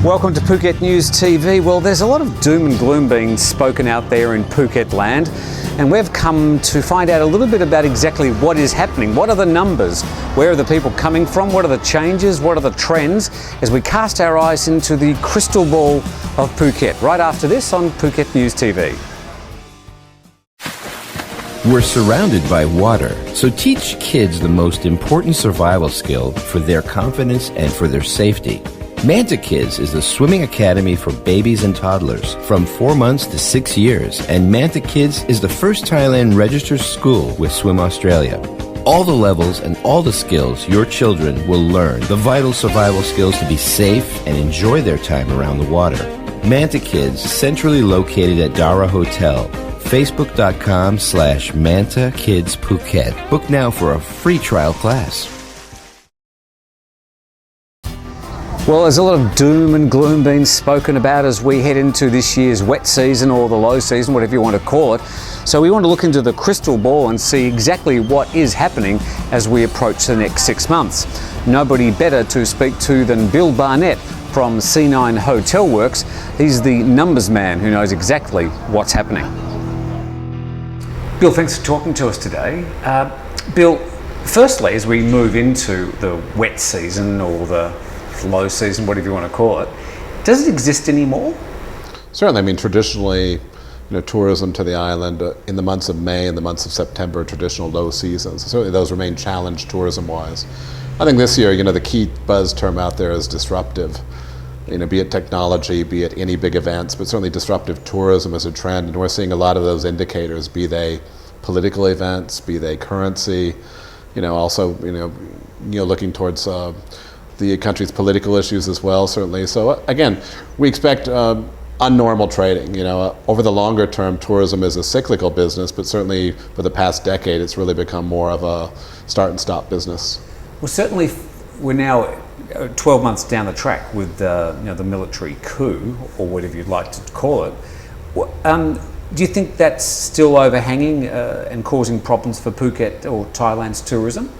Welcome to Phuket News TV. Well, there's a lot of doom and gloom being spoken out there in Phuket land, and we've come to find out a little bit about exactly what is happening. What are the numbers? Where are the people coming from? What are the changes? What are the trends? As we cast our eyes into the crystal ball of Phuket, right after this on Phuket News TV. We're surrounded by water, so teach kids the most important survival skill for their confidence and for their safety. Manta Kids is the swimming academy for babies and toddlers from 4 months to 6 years, and Manta Kids is the first Thailand registered school with Swim Australia. All the levels and all the skills your children will learn, the vital survival skills to be safe and enjoy their time around the water. Manta Kids, centrally located at Dara Hotel. Facebook.com/Manta Kids Phuket. Book now for a free trial class. Well, there's a lot of doom and gloom being spoken about as we head into this year's wet season or the low season, whatever you want to call it. So we want to look into the crystal ball and see exactly what is happening as we approach the next 6 months. Nobody better to speak to than Bill Barnett from C9 Hotel Works. He's the numbers man who knows exactly what's happening. Bill, thanks for talking to us today. Bill, firstly, as we move into the wet season or the low season, whatever you want to call it, does it exist anymore? Certainly. I mean, traditionally, tourism to the island in the months of May and the months of September are traditional low seasons. Certainly those remain challenged tourism-wise. I think this year, the key buzz term out there is disruptive. Be it technology, be it any big events, but certainly disruptive tourism is a trend, and we're seeing a lot of those indicators, be they political events, be they currency, also, looking towards the country's political issues as well, certainly. So again, we expect unnormal trading. Over the longer term, tourism is a cyclical business, but certainly for the past decade, it's really become more of a start and stop business. Well, certainly we're now 12 months down the track with the military coup, or whatever you'd like to call it. Do you think that's still overhanging and causing problems for Phuket or Thailand's tourism?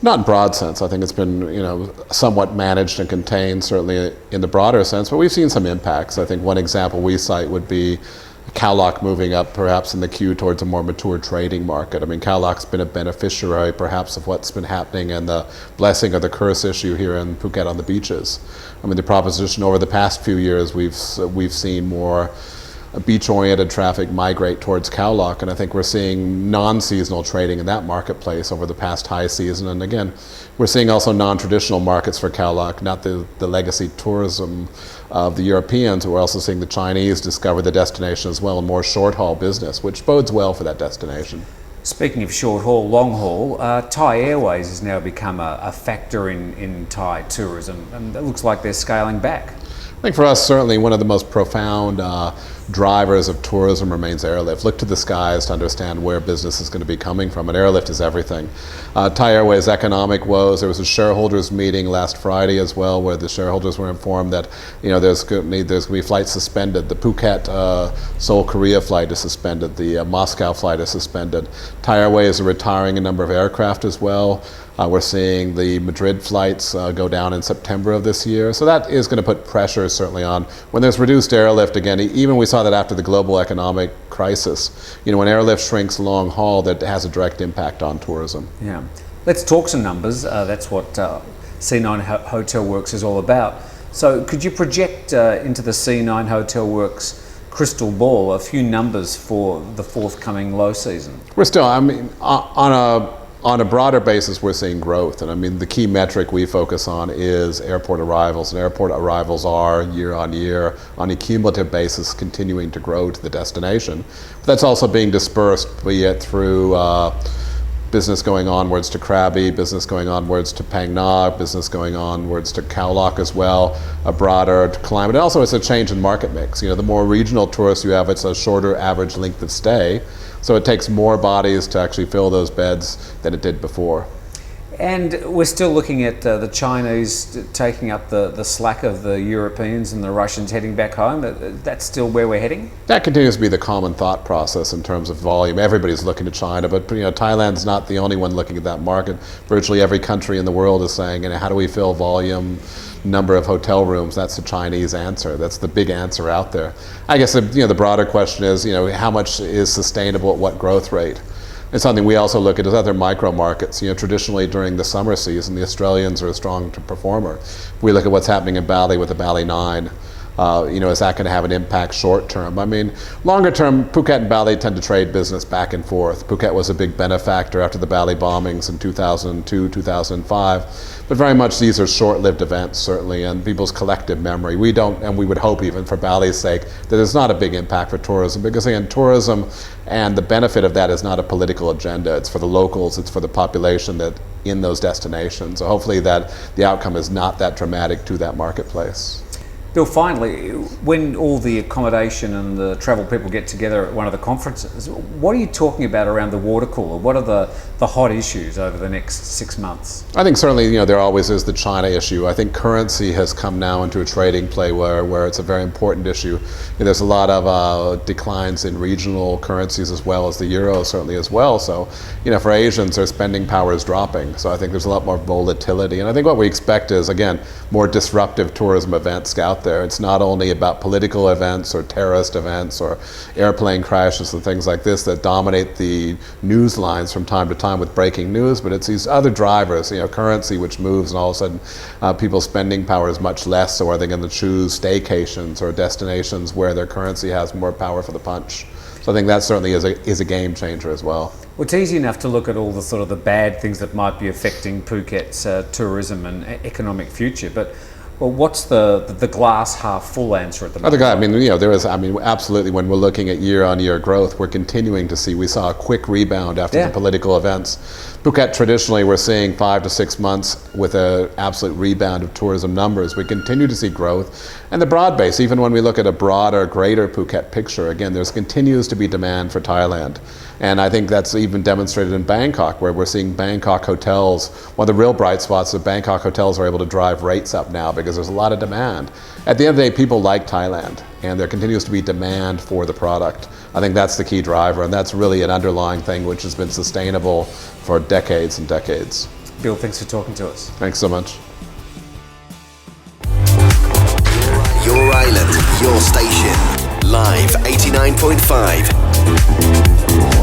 Not in broad sense. I think it's been, somewhat managed and contained, certainly in the broader sense, but we've seen some impacts. I think one example we cite would be Khao Lak moving up perhaps in the queue towards a more mature trading market. I mean, Khao Lak's been a beneficiary perhaps of what's been happening and the blessing of the curse issue here in Phuket on the beaches. I mean, the proposition over the past few years, we've seen more beach-oriented traffic migrate towards Khao Lak, and I think we're seeing non-seasonal trading in that marketplace over the past high season. And again, we're seeing also non-traditional markets for Khao Lak, not the legacy tourism of the Europeans. We're also seeing the Chinese discover the destination as well, and more short-haul business, which bodes well for that destination. Speaking of short-haul, long-haul, Thai Airways has now become a factor in Thai tourism, and it looks like they're scaling back. I think for us, certainly one of the most profound drivers of tourism remains airlift. Look to the skies to understand where business is going to be coming from, and airlift is everything. Thai Airways' economic woes. There was a shareholders meeting last Friday as well, where the shareholders were informed that there's going to be flights suspended. The Phuket Seoul Korea flight is suspended. The Moscow flight is suspended. Thai Airways is retiring a number of aircraft as well. We're seeing the Madrid flights go down in September of this year. So that is going to put pressure certainly on. When there's reduced airlift, again, even we saw that after the global economic crisis, when airlift shrinks long haul, that has a direct impact on tourism. Yeah. Let's talk some numbers. That's what C9 Hotel Works is all about. So could you project into the C9 Hotel Works crystal ball a few numbers for the forthcoming low season? We're still, on a broader basis, we're seeing growth. And I mean, the key metric we focus on is airport arrivals. And airport arrivals are, year on year, on a cumulative basis, continuing to grow to the destination. But that's also being dispersed, be it through business going onwards to Krabi, business going onwards to Phang Nga, business going onwards to Khao Lak as well, a broader climate. And also it's a change in market mix. The more regional tourists you have, it's a shorter average length of stay. So it takes more bodies to actually fill those beds than it did before. And we're still looking at the Chinese taking up the slack of the Europeans and the Russians heading back home. That's still where we're heading? That continues to be the common thought process in terms of volume. Everybody's looking to China, but Thailand's not the only one looking at that market. Virtually every country in the world is saying, how do we fill volume number of hotel rooms. That's the Chinese answer. That's the big answer out there. I guess the broader question is, how much is sustainable at what growth rate? It's something we also look at as other micro markets. Traditionally during the summer season, the Australians are a strong performer. We look at what's happening in Bali with the Bali 9. Is that going to have an impact short term? I mean, longer term, Phuket and Bali tend to trade business back and forth. Phuket was a big benefactor after the Bali bombings in 2002, 2005. But very much these are short-lived events, certainly, and people's collective memory. We don't, and we would hope even for Bali's sake, that there's not a big impact for tourism, because again, tourism and the benefit of that is not a political agenda. It's for the locals, it's for the population that in those destinations. So hopefully that the outcome is not that dramatic to that marketplace. Bill, finally, when all the accommodation and the travel people get together at one of the conferences, what are you talking about around the water cooler? What are the hot issues over the next 6 months? I think certainly, there always is the China issue. I think currency has come now into a trading play where it's a very important issue. There's a lot of declines in regional currencies as well as the euro, certainly as well. So, for Asians, their spending power is dropping. So I think there's a lot more volatility. And I think what we expect is, again, more disruptive tourism events out there. It's not only about political events or terrorist events or airplane crashes and things like this that dominate the news lines from time to time with breaking news, but it's these other drivers, currency which moves, and all of a sudden people's spending power is much less, so are they going to choose staycations or destinations where their currency has more power for the punch? So I think that certainly is a game changer as well. Well, it's easy enough to look at all the sort of the bad things that might be affecting Phuket's tourism and economic future, but what's the glass half full answer at the moment? There is, absolutely, when we're looking at year-on-year growth, we're continuing to see, we saw a quick rebound after the political events. Phuket, traditionally, we're seeing 5 to 6 months with an absolute rebound of tourism numbers. We continue to see growth. And the broad base, even when we look at a broader, greater Phuket picture, again, there continues to be demand for Thailand. And I think that's even demonstrated in Bangkok, where we're seeing Bangkok hotels. One of the real bright spots is Bangkok hotels are able to drive rates up now because there's a lot of demand. At the end of the day, people like Thailand, and there continues to be demand for the product. I think that's the key driver, and that's really an underlying thing which has been sustainable for decades and decades. Bill, thanks for talking to us. Thanks so much. Your island, your station. Live 89.5.